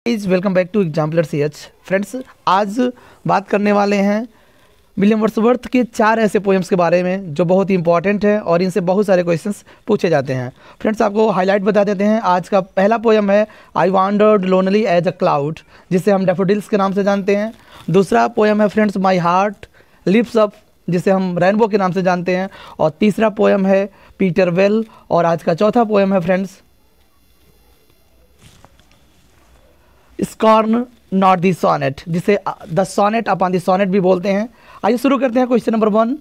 Is welcome back to Exemplar CH। Friends, आज बात करने वाले हैं विलियम वर्ड्सवर्थ के 4 ऐसे पोएम्स के बारे में जो बहुत ही इंपॉर्टेंट है और इनसे बहुत सारे क्वेश्चंस पूछे जाते हैं। फ्रेंड्स, आपको हाईलाइट बता देते हैं। आज का पहला पोएम है I wandered lonely as a cloud, जिसे हम डैफोडिल्स के नाम से जानते हैं। दूसरा पोएम है friends my heart lifts up, जिसे हम रेनबो के नाम से जानते हैं। और तीसरा पोएम है पीटर वेल। और आज का चौथा पोएम है friends scorn not the sonnet, जिसे the sonnet upon the sonnet भी बोलते हैं। आइए शुरू करते हैं। Question number 1,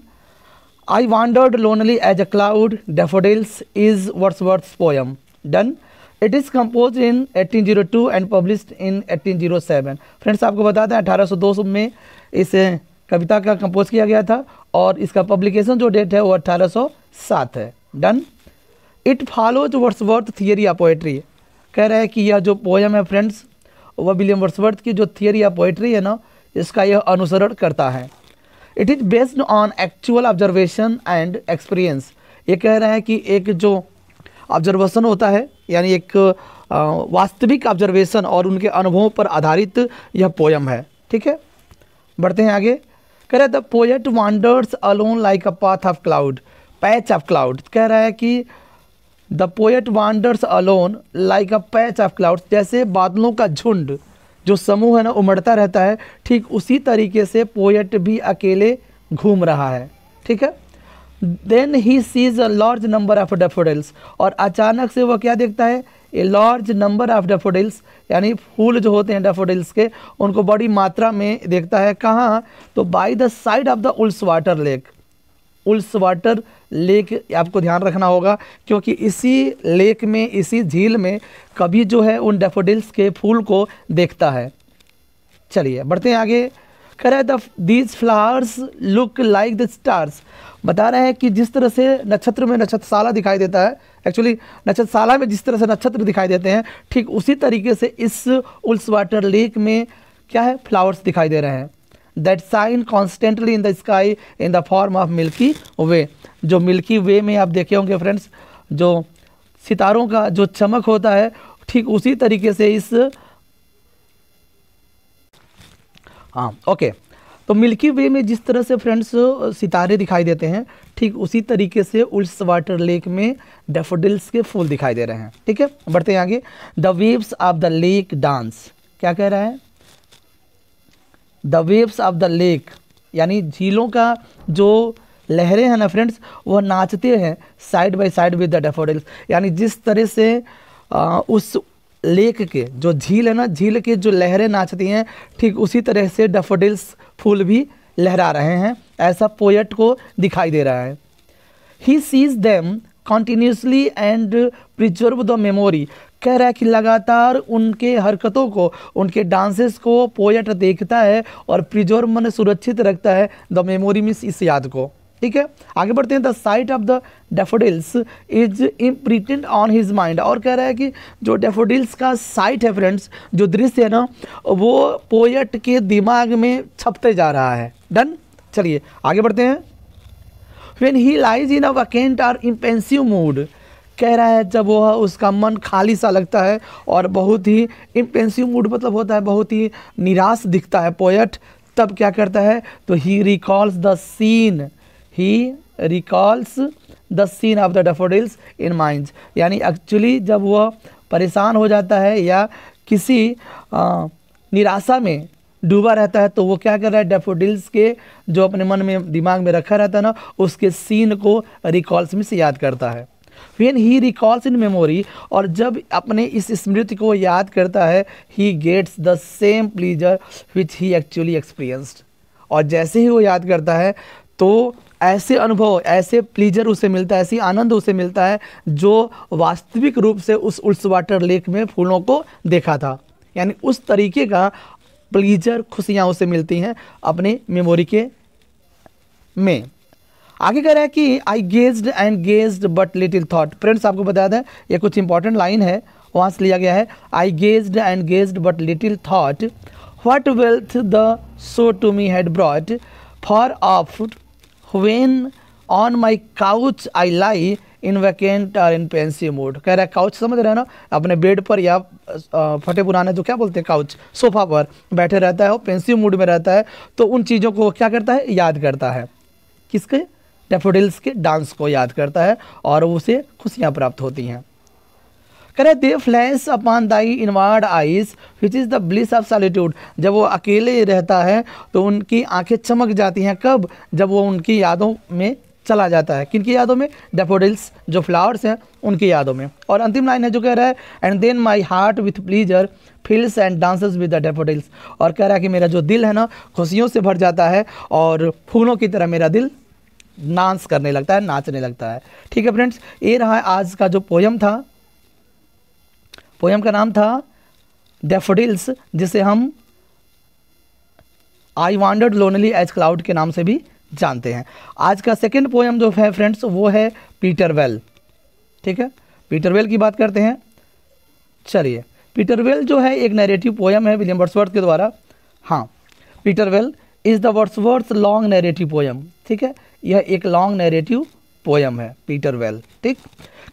I wandered lonely as a cloud daffodils is Wordsworth's poem. Done. It is compose in 1802 and published in 1807। Friends, आपको बताते हैं 1802 में इस कविता का कंपोज किया गया था और इसका पब्लिकेशन जो डेट है वो 1807 है। Done. It follows Wordsworth theory of poetry. कह रहे हैं कि यह जो पोएम है फ्रेंड्स वह विलियम वर्ड्सवर्थ की जो थियरी ऑफ पोएट्री है ना, इसका यह अनुसरण करता है। It is based on actual observation and experience. ये कह रहे हैं कि एक जो ऑब्जर्वेशन होता है, यानी एक वास्तविक ऑब्जर्वेशन और उनके अनुभवों पर आधारित यह पोएम है। ठीक है, बढ़ते हैं आगे। कह रहे हैं the poet वांडर्स alone like a path of cloud, patch of cloud. कह रहा है कि the poet वांडर्स alone like a patch of clouds, जैसे बादलों का झुंड जो समूह है ना उमड़ता रहता है, ठीक उसी तरीके से पोएट भी अकेले घूम रहा है। ठीक है। Then he sees a large number of daffodils, और अचानक से वह क्या देखता है, a large number of daffodils, यानी फूल जो होते हैं डैफोडिल्स के, उनको बड़ी मात्रा में देखता है। कहाँ? तो by the side of the Ullswater lake. Ullswater lake आपको ध्यान रखना होगा, क्योंकि इसी लेक में, इसी झील में कभी जो है उन डैफोडिल्स के फूल को देखता है। चलिए बढ़ते हैं आगे। कह रहे हैं these flowers look like the stars. बता रहे हैं कि जिस तरह से नक्षत्र में नक्षत्रशाला दिखाई देता है, एक्चुअली नक्षत्रशाला में जिस तरह से नक्षत्र दिखाई देते हैं, ठीक उसी तरीके से इस उल्स वाटर लेक में क्या है, फ्लावर्स दिखाई दे रहे हैं। That shine constantly in the sky in the form of Milky Way. जो मिल्की वे में आप देखे होंगे फ्रेंड्स, जो सितारों का जो चमक होता है, ठीक उसी तरीके से इस ओके, तो मिल्की वे में जिस तरह से फ्रेंड्स सितारे दिखाई देते हैं, ठीक उसी तरीके से उल्स वाटर लेक में डैफोडिल्स के फूल दिखाई दे रहे हैं। ठीक है, बढ़ते हैं आगे। The waves of the lake dance. क्या कह रहा है? The waves of the lake, यानी झीलों का जो लहरें हैं ना फ्रेंड्स, वह नाचते हैं side by side with the daffodils. यानी जिस तरह से उस लेक के जो झील है ना, झील के जो लहरें नाचती हैं, ठीक उसी तरह से डैफोडिल्स फूल भी लहरा रहे हैं, ऐसा पोएट को दिखाई दे रहा है। He seize them continuously and preserve the memory. कह रहा है कि लगातार उनके हरकतों को, उनके डांसेस को पोएट देखता है और प्रिजर्व मन सुरक्षित रखता है द मेमोरी मीन्स इस याद को। ठीक है, आगे बढ़ते हैं। The site of the daffodils is imprinted on his mind. और कह रहा है कि जो डैफोडिल्स का साइट है फ्रेंड्स, जो दृश्य है ना, वो पोएट के दिमाग में छपते जा रहा है। डन। चलिए आगे बढ़ते हैं। When he lies in a vacant or impensive mood, कह रहा है जब वह उसका मन खाली सा लगता है और बहुत ही इम्पेंसिव मूड मतलब होता है बहुत ही निराश दिखता है पोएट, तब क्या करता है, तो he recalls the scene of the daffodils in mind. यानी एक्चुअली जब वह परेशान हो जाता है या किसी निराशा में डूबा रहता है, तो वो क्या कर रहा है, डैफोडिल्स के जो अपने मन में दिमाग में रखा रहता है ना, उसके सीन को रिकॉल्स में से याद करता है। When he recalls in memory, और जब अपने इस स्मृति को याद करता है, he gets the same pleasure which he actually experienced। और जैसे ही वो याद करता है तो ऐसे अनुभव, ऐसे प्लीजर उसे मिलता है, ऐसी आनंद उसे मिलता है जो वास्तविक रूप से उस उल्स वाटर लेक में फूलों को देखा था। यानी उस तरीके का प्लीजर, खुशियाँ उसे मिलती हैं अपने मेमोरी के में। आगे कह रहा है कि I gazed and gazed but little thought. Friends, आपको बता दें ये कुछ इंपॉर्टेंट लाइन है, वहाँ से लिया गया है। I gazed and gazed but little thought what wealth the show to me had brought for oft when on my couch I lie in vacant or in pensive mood. कह रहा है couch समझ रहे हैं ना, अपने बेड पर या फटे पुराने जो क्या बोलते हैं काउच, सोफा पर बैठे रहता है, वो पेंसिव मूड में रहता है, तो उन चीज़ों को क्या करता है, याद करता है। किसके? डैफोडिल्स के डांस को याद करता है और उसे खुशियाँ प्राप्त होती हैं। कह रहे दे flash upon thy inward eyes which is the bliss of solitude. जब वो अकेले रहता है तो उनकी आंखें चमक जाती हैं। कब? जब वो उनकी यादों में चला जाता है। किनकी यादों में? डैफोडिल्स जो फ्लावर्स हैं उनकी यादों में। और अंतिम लाइन है जो कह रहा है and then my heart with pleasure fills and dances with the daffodils. और कह रहा है कि मेरा जो दिल है ना खुशियों से भर जाता है और फूलों की तरह मेरा दिल डांस करने लगता है, नाचने लगता है। ठीक है फ्रेंड्स, ये रहा आज का जो पोयम था। पोयम का नाम था डैफोडिल्स, जिसे हम आई वांडर्ड लोनली एज क्लाउड के नाम से भी जानते हैं। आज का सेकंड पोयम जो है फ्रेंड्स वो है पीटर वेल। ठीक है, पीटर वेल की बात करते हैं। चलिए, पीटर वेल जो है एक नैरेटिव पोयम है विलियम वर्ड्सवर्थ के द्वारा। हाँ, Peter well is the Wordsworth long narrative poem. ठीक है, यह एक लॉन्ग नैरेटिव पोयम है पीटर वेल। ठीक,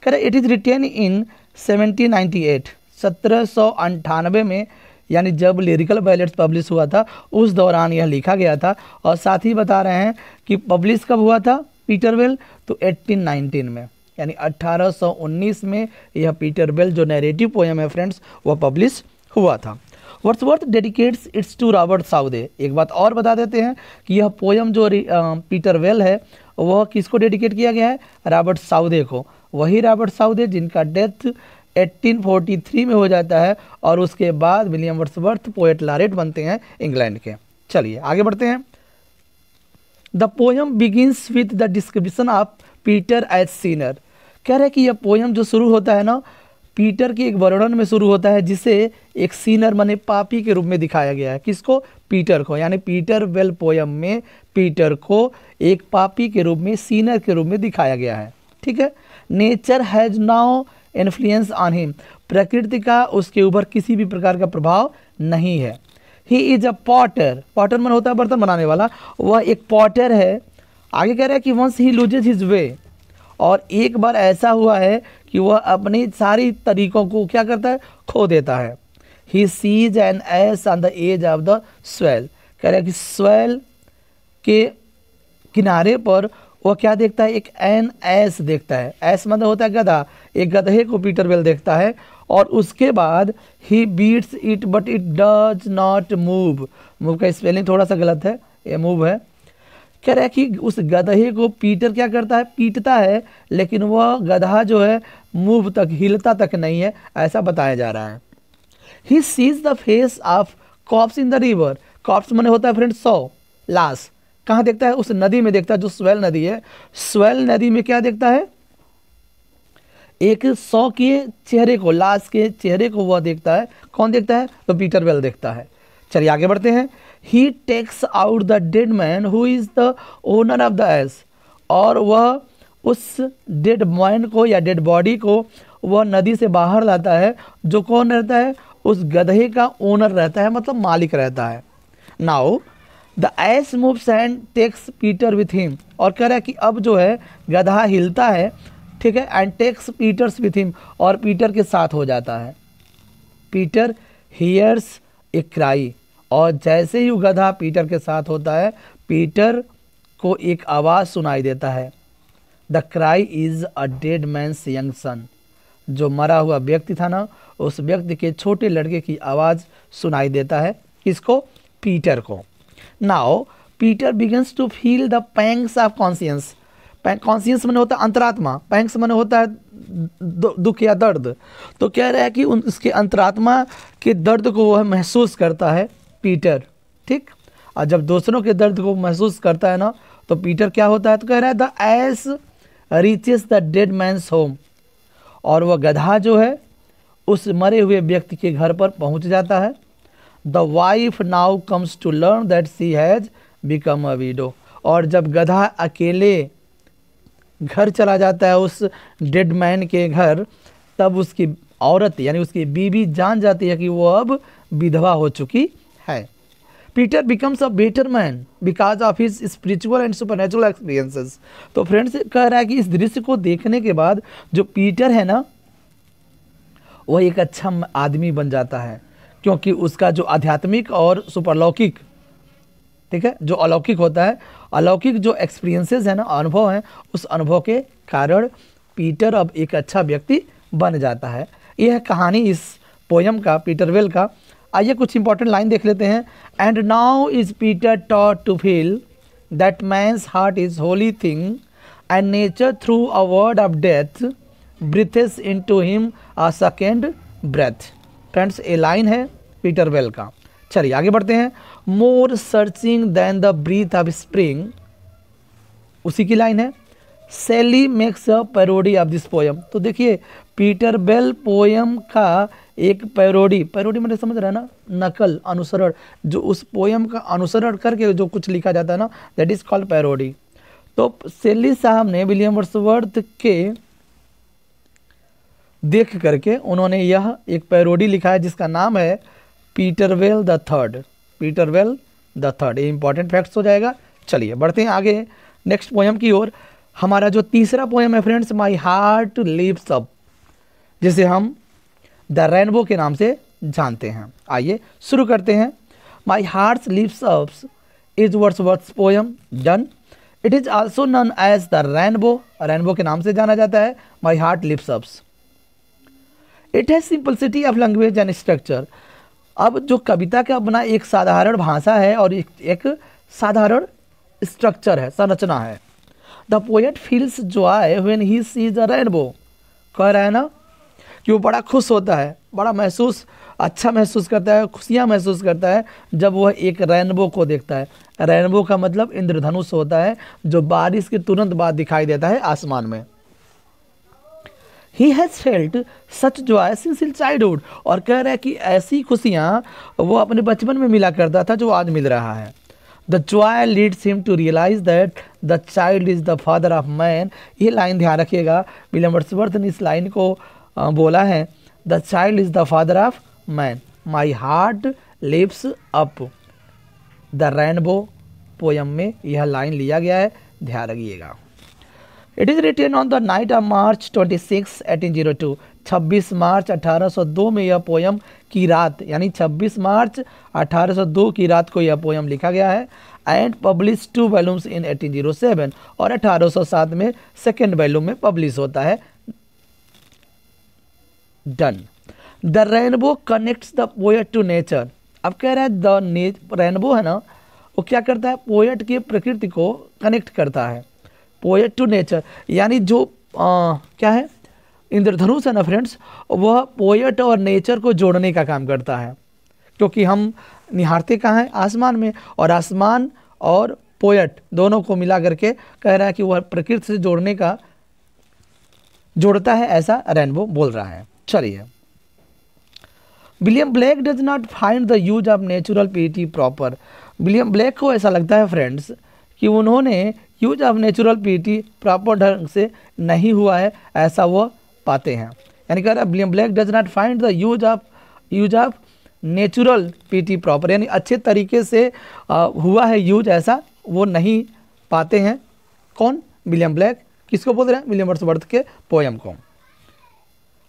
कह रहे इट इज़ रिटेन इन 1798, 1798 में, यानी जब लिरिकल बैलेट्स पब्लिश हुआ था उस दौरान यह लिखा गया था। और साथ ही बता रहे हैं कि पब्लिश कब हुआ था पीटर वेल, तो 1819 में, यानी 1819 में यह पीटर वेल जो नैरेटिव पोयम है फ्रेंड्स वह पब्लिश हुआ था। Wordsworth dedicates its to Robert Southey. एक बात और बता देते हैं कि यह पोयम जो पीटर वेल है वह किसको डेडिकेट किया गया है? रॉबर्ट साउदे को। वही रॉबर्ट साउदे जिनका डेथ 1843 में हो जाता है और उसके बाद विलियम वर्ड्सवर्थ पोएट लॉरेट बनते हैं इंग्लैंड के। चलिए आगे बढ़ते हैं। The poem begins with the description of Peter as sinner. कह रहे हैं कि यह पोयम जो शुरू होता है ना पीटर के एक वर्णन में शुरू होता है, जिसे एक सीनर माने पापी के रूप में दिखाया गया है। किसको? पीटर को। यानी पीटर वेल पोयम में पीटर को एक पापी के रूप में, सीनर के रूप में दिखाया गया है। ठीक है, nature has now influence on him. प्रकृति का उसके ऊपर किसी भी प्रकार का प्रभाव नहीं है। He is a Potter. Potter मन होता है बर्तन बनाने वाला, वह एक पॉटर है। आगे कह रहा है कि once he loses his way. और एक बार ऐसा हुआ है कि वह अपनी सारी तरीकों को क्या करता है? खो देता है। He sees an ass on the edge of the swell. कह रहा है कि स्वेल के किनारे पर वह क्या देखता है? एक एन एस देखता है। एस मतलब होता है गधा। एक गधे को पीटर वेल देखता है और उसके बाद he beats it but it does not move. Move का स्पेलिंग थोड़ा सा गलत है, ये मूव है। कह रहा है कि उस गधे को पीटर क्या करता है? पीटता है, लेकिन वह गधा जो है मूव तक, हिलता तक नहीं है, ऐसा बताया जा रहा है। He sees the face of corpse in the river. Corpse माने होता है फ्रेंड सौ, लाश। कहाँ देखता है? उस नदी में देखता है जो स्वेल नदी है। स्वेल नदी में क्या देखता है? एक सौ के चेहरे को, लाश के चेहरे को वह देखता है। कौन देखता है? तो पीटर वेल देखता है। चलिए आगे बढ़ते हैं। He takes out the dead man who is the owner of the ass. और वह उस डेड मैन को या डेड बॉडी को वह नदी से बाहर लाता है। जो कौन रहता है? उस गधे का ओनर रहता है, मतलब मालिक रहता है। Now the ass moves and takes Peter with him. और कह रहा है कि अब जो है गधा हिलता है, ठीक है, and takes Peters with him, और पीटर के साथ हो जाता है। Peter hears a cry. और जैसे ही गधा पीटर के साथ होता है, पीटर को एक आवाज़ सुनाई देता है। The cry is a dead man's young son. जो मरा हुआ व्यक्ति था ना, उस व्यक्ति के छोटे लड़के की आवाज़ सुनाई देता है। किसको? पीटर को। Now Peter begins to feel the pangs of conscience. Conscience मैंने होता है अंतरात्मा, पैंग्स मैंने होता है दुख या दर्द। तो कह रहा है कि उसके अंतरात्मा के दर्द को वह महसूस करता है पीटर। ठीक, और जब दूसरों के दर्द को महसूस करता है ना, तो पीटर क्या होता है? तो कह रहा है the ass reaches the dead man's home. और वह गधा जो है उस मरे हुए व्यक्ति के घर पर पहुंच जाता है। The wife now comes to learn that she has become a widow. और जब गधा अकेले घर चला जाता है उस डेड मैन के घर, तब उसकी औरत यानी उसकी बीवी जान जाती है कि वो अब विधवा हो चुकी है। Peter becomes a better man because of his spiritual and supernatural experiences. तो फ्रेंड्स कह रहा है कि इस दृश्य को देखने के बाद जो पीटर है ना, वह एक अच्छा आदमी बन जाता है, क्योंकि उसका जो आध्यात्मिक और सुपरलौकिक, ठीक है, जो अलौकिक होता है, अलौकिक जो एक्सपीरियंसेस है ना, अनुभव है, उस अनुभव के कारण पीटर अब एक अच्छा व्यक्ति बन जाता है। यह कहानी इस पोयम का, पीटर वेल का। आइए कुछ इंपॉर्टेंट लाइन देख लेते हैं। And now is Peter taught to feel that man's heart is holy thing and nature through a word of death breathes into him a second breath. Friends ये line है Peter Bell का। चलिए आगे बढ़ते हैं। More searching than the breath of spring, उसी की line है। Shelley makes a parody of this poem. तो देखिए पीटर बेल पोयम का एक पैरोडी, पैरोडी मतलब समझ रहे हैं ना, नकल, अनुसरण, जो उस पोयम का अनुसरण करके जो कुछ लिखा जाता है ना, दैट इज कॉल्ड पैरोडी। तो सेली साहब ने विलियम वर्ड्सवर्थ के देख करके उन्होंने यह एक पैरोडी लिखा है जिसका नाम है Peter well the third. Peter well the third, ये इंपॉर्टेंट फैक्ट्स हो जाएगा। चलिए बढ़ते हैं आगे नेक्स्ट पोयम की ओर। हमारा जो तीसरा पोयम है friends, my heart lives up, जिसे हम द रेनबो के नाम से जानते हैं। आइए शुरू करते हैं। My heart lives up is Wordsworth poem done. It is also known as the rainbow, rainbow के नाम से जाना जाता है my heart lives up. It has simplicity of language and structure. अब जो कविता का अपना एक साधारण भाषा है और एक साधारण स्ट्रक्चर है, संरचना है। The poet feels Joy when he sees a rainbow, कह रहा है ना कि वो बड़ा खुश होता है, बड़ा अच्छा महसूस करता है, खुशियाँ महसूस करता है जब वह एक रेनबो को देखता है। रेनबो का मतलब इंद्रधनुष होता है, जो बारिश के तुरंत बाद दिखाई देता है आसमान में। He has felt such joy since his childhood, और कह रहा है कि ऐसी खुशियाँ वो अपने बचपन में मिला करता था जो आज मिल रहा है। The joy leads him to realize that the child is the father of man। ये लाइन ध्यान रखिएगा, विलियम वर्ड्सवर्थ ने इस लाइन को बोला है, The child is the father of man, my heart lives up। The rainbow poem में यह लाइन लिया गया है, ध्यान रखिएगा। It is written on the night of March 26, 1802। 26 March 1802 में यह पोयम की रात, यानी 26 मार्च 1802 की रात को यह पोयम लिखा गया है। एंड पब्लिश 2 वॉल्यूम्स इन 1807, और 1807 में सेकेंड वॉल्यूम में पब्लिश होता है। Done. The rainbow connects the poet to nature. अब कह रहा है द रेनबो है ना, वो क्या करता है, पोएट की प्रकृति को कनेक्ट करता है, पोएट टू नेचर, यानी जो क्या है, इंद्रधनुष है ना फ्रेंड्स, वह पोएट और नेचर को जोड़ने का काम करता है, क्योंकि हम निहारते कहाँ हैं, आसमान में, और आसमान और पोएट दोनों को मिला करके कह रहा है कि वह प्रकृति से जोड़ता है, ऐसा रेनबो बोल रहा है। चलिए, William Blake does not find the use of natural PT proper. William Blake को ऐसा लगता है फ्रेंड्स कि उन्होंने use of natural PT proper ढंग से नहीं हुआ है, ऐसा वो पाते हैं। यानी कह रहा है William Blake does not find the use of natural PT proper, यानी अच्छे तरीके से हुआ है यूज, ऐसा वो नहीं पाते हैं। कौन? William Blake. किसको बोल रहे हैं? विलियम वर्ड्सवर्थ के पोयम को।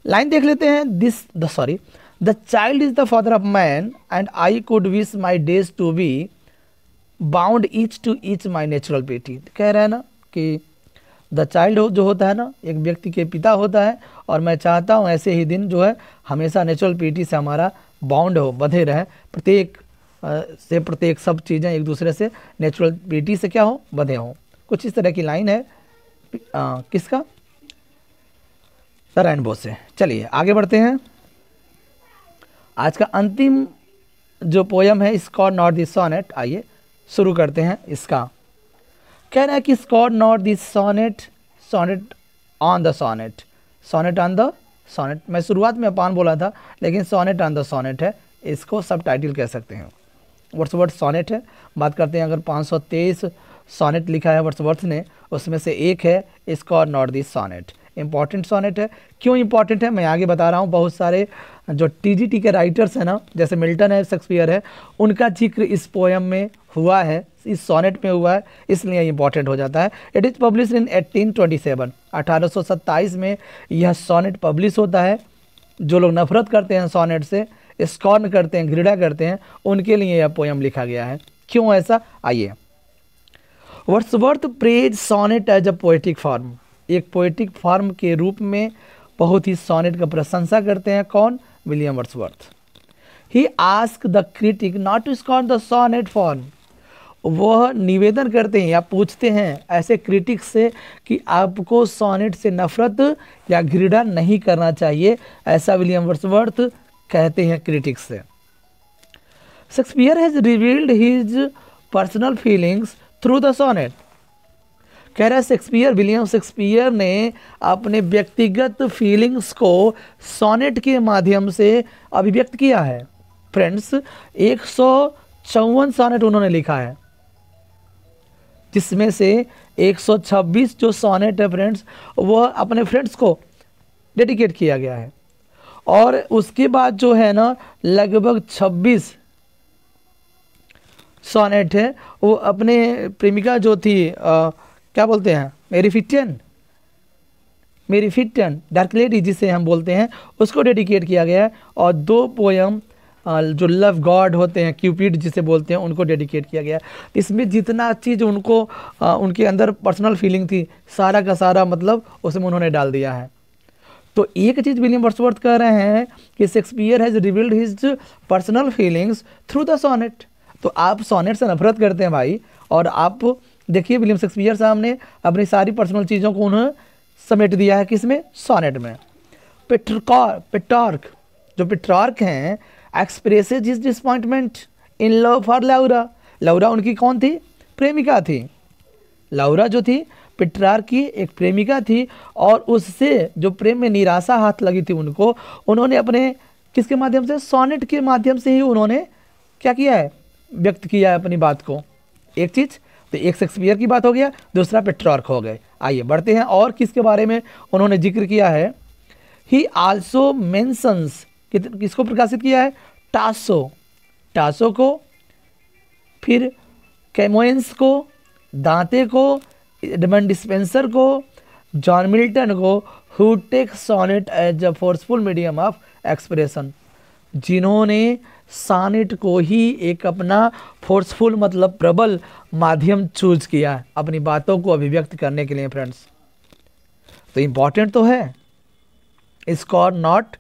लाइन देख लेते हैं। The child is the father of man and I could wish my days to be bound each to each my natural piety. कह रहा है ना कि द चाइल्ड जो होता है ना, एक व्यक्ति के पिता होता है, और मैं चाहता हूँ ऐसे ही दिन जो है हमेशा नेचुरल पीटी से हमारा बाउंड हो, बंधे रहे, प्रत्येक सब चीज़ें एक दूसरे से नेचुरल पीटी से क्या हो, बंधे हों। कुछ इस तरह की लाइन है किसका? द रेनबो से। चलिए आगे बढ़ते हैं। आज का अंतिम जो पोयम है, स्कॉट नॉट दिस सोनेट। आइए शुरू करते हैं इसका। कह रहा है कि Scott not this sonnet, sonnet on the sonnet, sonnet on the sonnet. मैं शुरुआत में अपान बोला था, लेकिन सोनेट ऑन द सोनेट है, इसको सब टाइटल कह सकते हैं। वर्ड्सवर्थ सोनेट है। बात करते हैं, अगर 523 सोनेट लिखा है वर्ड्सवर्थ ने, उसमें से एक है Scott not this sonnet. Important sonnet है। क्यों इंपॉर्टेंट है मैं आगे बता रहा हूँ। बहुत सारे जो टीजीटी के राइटर्स हैं ना, जैसे मिल्टन है, शेक्सपियर है, उनका जिक्र इस पोयम में हुआ है, इस सोनेट में हुआ है, इसलिए इंपॉर्टेंट हो जाता है। इट इज़ पब्लिश इन 1827, 1827 में यह सोनेट पब्लिश होता है। जो लोग नफरत करते हैं सोनेट से, स्कॉर्न करते हैं, घृणा करते हैं, उनके लिए यह पोयम लिखा गया है। क्यों ऐसा, आइए। Wordsworth praise sonnet as a poetic form, एक पोएटिक फॉर्म के रूप में बहुत ही सोनेट का प्रशंसा करते हैं। कौन, William Wordsworth. He ask the critic not to scorn the sonnet form, वह निवेदन करते हैं या पूछते हैं ऐसे क्रिटिक्स से कि आपको सोनेट से नफरत या घृणा नहीं करना चाहिए, ऐसा विलियम वर्ड्सवर्थ कहते हैं क्रिटिक्स से। Shakespeare has revealed his personal feelings through the sonnet, कह रहा है शेक्सपियर, विलियम शेक्सपियर ने अपने व्यक्तिगत फीलिंग्स को सोनेट के माध्यम से अभिव्यक्त किया है। फ्रेंड्स 154 सोनेट उन्होंने लिखा है, जिसमें से 126 जो सोनेट है फ्रेंड्स, वह अपने फ्रेंड्स को डेडिकेट किया गया है। और उसके बाद जो है ना लगभग 26 सोनेट है वो अपने प्रेमिका जो थी क्या बोलते हैं, मेरीफिटन डार्क लेडी जिसे हम बोलते हैं, उसको डेडिकेट किया गया है। और 2 पोयम जो लव गॉड होते हैं, क्यूपिड जिसे बोलते हैं, उनको डेडिकेट किया गया है। इसमें जितना चीज़ उनको उनके अंदर पर्सनल फीलिंग थी, सारा का सारा मतलब उसमें उन्होंने डाल दिया है। तो एक चीज़ विलियम वर्ड्सवर्थ कह रहे हैं कि Shakespeare has revealed his personal feelings through the sonnet. तो आप सोनेट से नफरत करते हैं भाई, और आप देखिए विलियम शेक्सपियर साहब ने अपनी सारी पर्सनल चीज़ों को उन्हें समेट दिया है किसमें, सोनेट में। पेट्रार्क, जो पेट्रार्क हैं, expresses his disappointment in love for Laura. Laura उनकी कौन थी, प्रेमिका थी। लाउरा जो थी पेट्रार्क की एक प्रेमिका थी, और उससे जो प्रेम में निराशा हाथ लगी थी उनको, उन्होंने अपने किसके माध्यम से, सोनेट के माध्यम से ही उन्होंने क्या किया है, व्यक्त किया है अपनी बात को। एक चीज़ तो एक शेक्सपियर की बात हो गया, दूसरा पेट्रार्क हो गए। आइए बढ़ते हैं, और किसके बारे में उन्होंने जिक्र किया है। ही आल्सो मेंशंस, किसको प्रकाशित किया है, टासो को, फिर कैमोएंस को, दांते को, एडमंड डिस्पेंसर को, जॉन मिल्टन को, who take sonnet as a forceful medium of expression, जिन्होंने सोनेट को ही एक अपना फोर्सफुल मतलब प्रबल माध्यम चूज किया अपनी बातों को अभिव्यक्त करने के लिए। फ्रेंड्स तो इम्पॉर्टेंट तो है, स्कॉर नॉट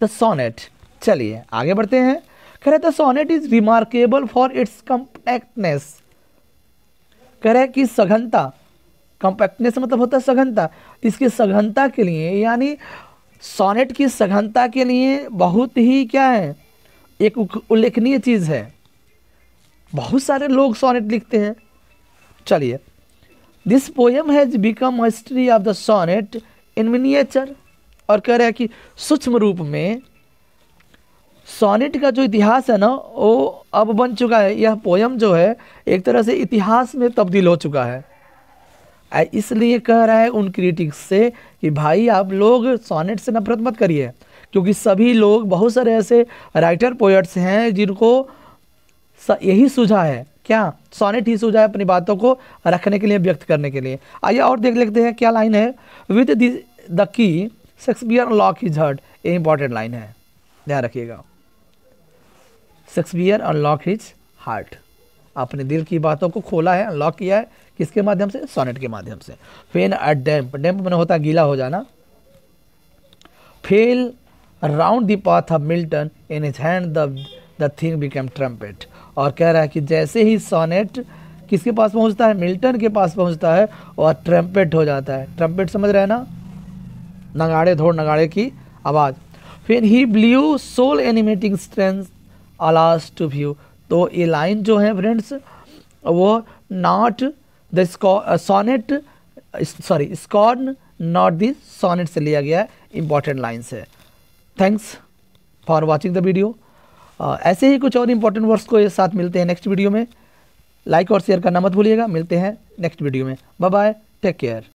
द सोनेट। चलिए आगे बढ़ते हैं। कह रहे थे sonnet is remarkable for its compactness, कह रहे कि सघनता, कम्पैक्टनेस मतलब होता है सघनता, इसकी सघनता के लिए, यानी सोनेट की सघनता के लिए बहुत ही क्या है, एक उल्लेखनीय चीज़ है। बहुत सारे लोग सोनेट लिखते हैं। चलिए, this poem has become history of the sonnet in miniature, और कह रहे हैं कि सूक्ष्म रूप में सोनेट का जो इतिहास है ना वो अब बन चुका है। यह पोयम जो है एक तरह से इतिहास में तब्दील हो चुका है। इसलिए कह रहा है उन क्रिटिक्स से कि भाई आप लोग सोनेट से नफरत मत करिए, क्योंकि सभी लोग, बहुत सारे ऐसे राइटर पोएट्स हैं जिनको यही सूझा है, क्या, सोनेट ही सूझा है अपनी बातों को रखने के लिए, व्यक्त करने के लिए। आइए और देख लेते हैं क्या लाइन है। With the key Shakespeare unlock his heart, ये इंपॉर्टेंट लाइन है, ध्यान रखिएगा। शेक्सपियर अनलॉक हिज हार्ट, अपने दिल की बातों को खोला है, अनलॉक किया है, किसके माध्यम से, सोनेट के माध्यम से। फेन अ डैम्प, डैम्प में होता है गीला हो जाना। Fail round the path of Milton in his hand the thing become trumpet, और कह रहा है कि जैसे ही सोनेट किसके पास पहुंचता है, मिल्टन के पास पहुंचता है, और ट्रम्पेट हो जाता है। ट्रम्पेट समझ रहे हैं ना, नगाड़े, धोड़ नगाड़े की आवाज़। फिर he blew soul animating strains alas too few, तो ये लाइन जो है फ्रेंड्स वो not the sonnet, sorry scorn not the sonnet से लिया गया है, इंपॉर्टेंट लाइन्स है। Thanks for watching the video. ऐसे ही कुछ और इंपॉर्टेंट वर्ड्स को साथ मिलते हैं नेक्स्ट वीडियो में। लाइक और शेयर करना मत भूलिएगा। मिलते हैं नेक्स्ट वीडियो में। Bye bye, take care.